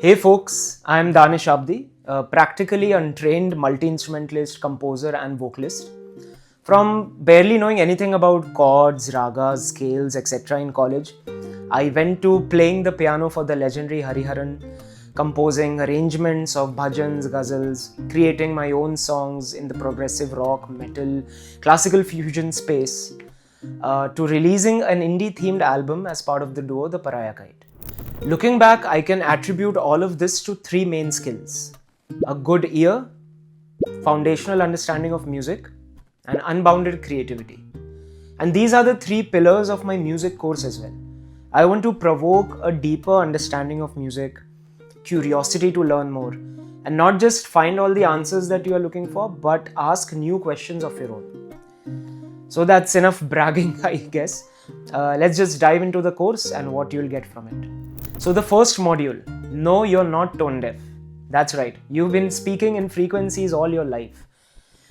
Hey folks, I'm Danish Abdi, a practically untrained multi-instrumentalist, composer and vocalist. From barely knowing anything about chords, ragas, scales, etc. in college, I went to playing the piano for the legendary Hariharan, composing arrangements of bhajans, ghazals, creating my own songs in the progressive rock, metal, classical fusion space, to releasing an indie-themed album as part of the duo The Paraya Kite. Looking back, I can attribute all of this to three main skills: a good ear, foundational understanding of music, and unbounded creativity. And these are the three pillars of my music course as well. I want to provoke a deeper understanding of music, curiosity to learn more, and not just find all the answers that you are looking for, but ask new questions of your own. So that's enough bragging, I guess. Let's just dive into the course and what you'll get from it. So the first module, no, you're not tone deaf. That's right, you've been speaking in frequencies all your life.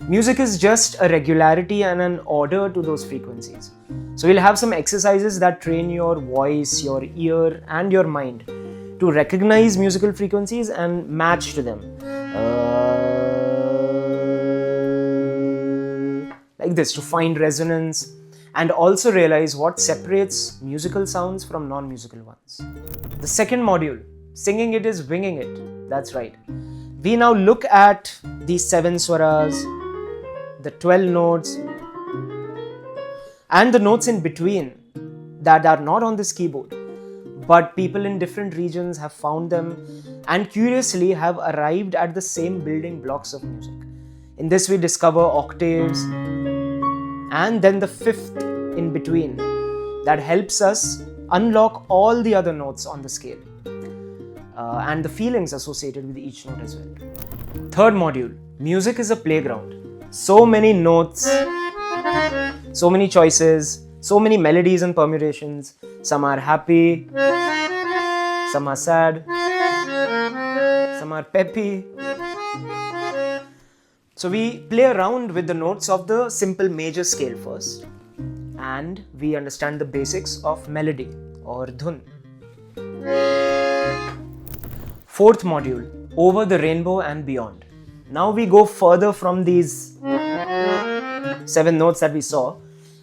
Music is just a regularity and an order to those frequencies. So we'll have some exercises that train your voice, your ear and your mind to recognize musical frequencies and match to them. Like this, to find resonance and also realize what separates musical sounds from non-musical ones. The second module, singing it is winging it. That's right. We now look at these 7 swaras, the 12 notes, and the notes in between that are not on this keyboard, but people in different regions have found them and curiously have arrived at the same building blocks of music. In this we discover octaves and then the fifth in between that helps us unlock all the other notes on the scale and the feelings associated with each note as well. Third module, music is a playground. So many notes, so many choices, so many melodies and permutations. Some are happy, some are sad, some are peppy. So we play around with the notes of the simple major scale first, and we understand the basics of melody or dhun. Fourth module, over the rainbow and beyond. Now we go further from these 7 notes that we saw,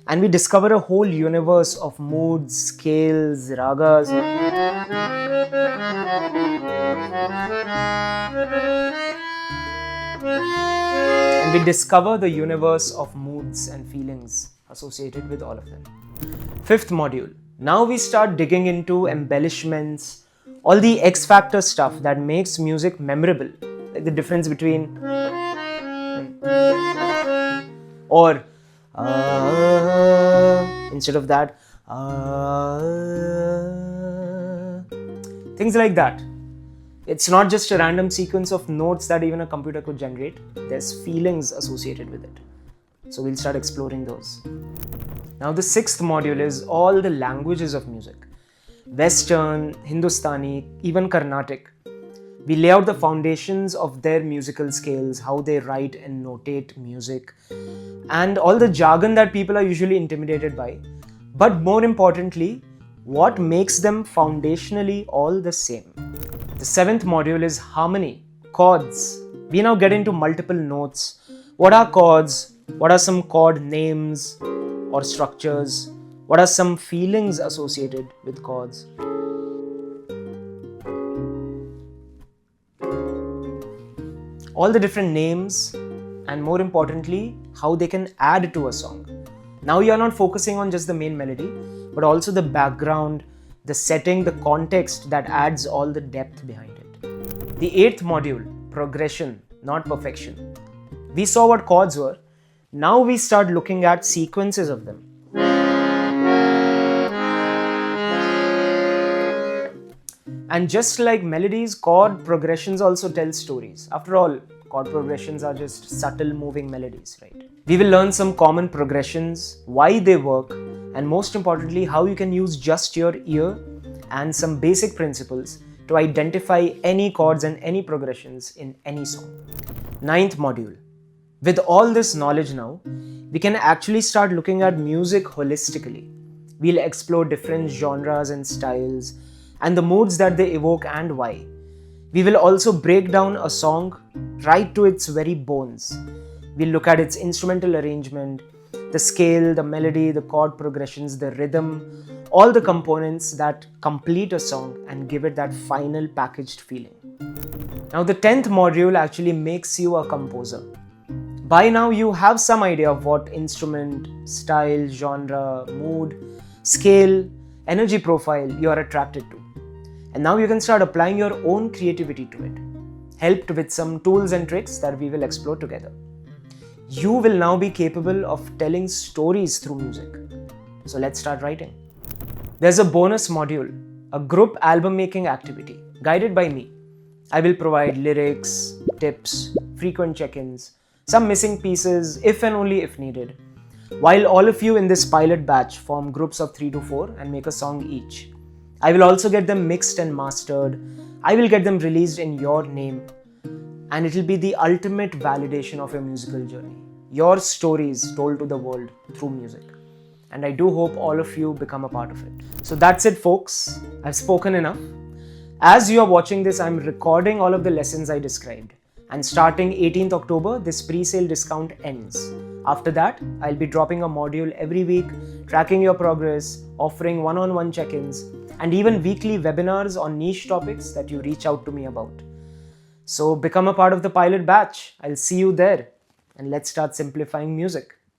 and we discover a whole universe of moods, scales, ragas. And we discover the universe of moods and feelings associated with all of them. Fifth module. Now we start digging into embellishments, all the X factor stuff that makes music memorable, like the difference between or instead of that, things like that. It's not just a random sequence of notes that even a computer could generate. There's feelings associated with it. So we'll start exploring those. Now the 6th module is all the languages of music. Western, Hindustani, even Carnatic. We lay out the foundations of their musical scales, how they write and notate music, and all the jargon that people are usually intimidated by. But more importantly, what makes them foundationally all the same. The 7th module is harmony, chords. We now get into multiple notes. What are chords? What are some chord names or structures? What are some feelings associated with chords? All the different names, and more importantly, how they can add to a song. Now you are not focusing on just the main melody, but also the background, the setting, the context that adds all the depth behind it. The 8th module, progression, not perfection. We saw what chords were. Now we start looking at sequences of them. And just like melodies, chord progressions also tell stories. After all, chord progressions are just subtle moving melodies, right? We will learn some common progressions, why they work, and most importantly, how you can use just your ear and some basic principles to identify any chords and any progressions in any song. 9th module. With all this knowledge now, we can actually start looking at music holistically. We'll explore different genres and styles, and the moods that they evoke and why. We will also break down a song right to its very bones. We'll look at its instrumental arrangement, the scale, the melody, the chord progressions, the rhythm, all the components that complete a song and give it that final packaged feeling. Now, the 10th module actually makes you a composer. By now, you have some idea of what instrument, style, genre, mood, scale, energy profile you are attracted to. And now you can start applying your own creativity to it, helped with some tools and tricks that we will explore together. You will now be capable of telling stories through music. So let's start writing. There's a bonus module, a group album making activity, guided by me. I will provide lyrics, tips, frequent check-ins, some missing pieces if and only if needed, while all of you in this pilot batch form groups of 3 to 4 and make a song each. I will also get them mixed and mastered. I will get them released in your name, and it will be the ultimate validation of your musical journey. Your stories told to the world through music. And I do hope all of you become a part of it. So that's it, folks. I've spoken enough. As you are watching this, I'm recording all of the lessons I described. And starting 18th October, this pre-sale discount ends. After that, I'll be dropping a module every week, tracking your progress, offering one-on-one check-ins, and even weekly webinars on niche topics that you reach out to me about. So become a part of the pilot batch. I'll see you there, and let's start simplifying music.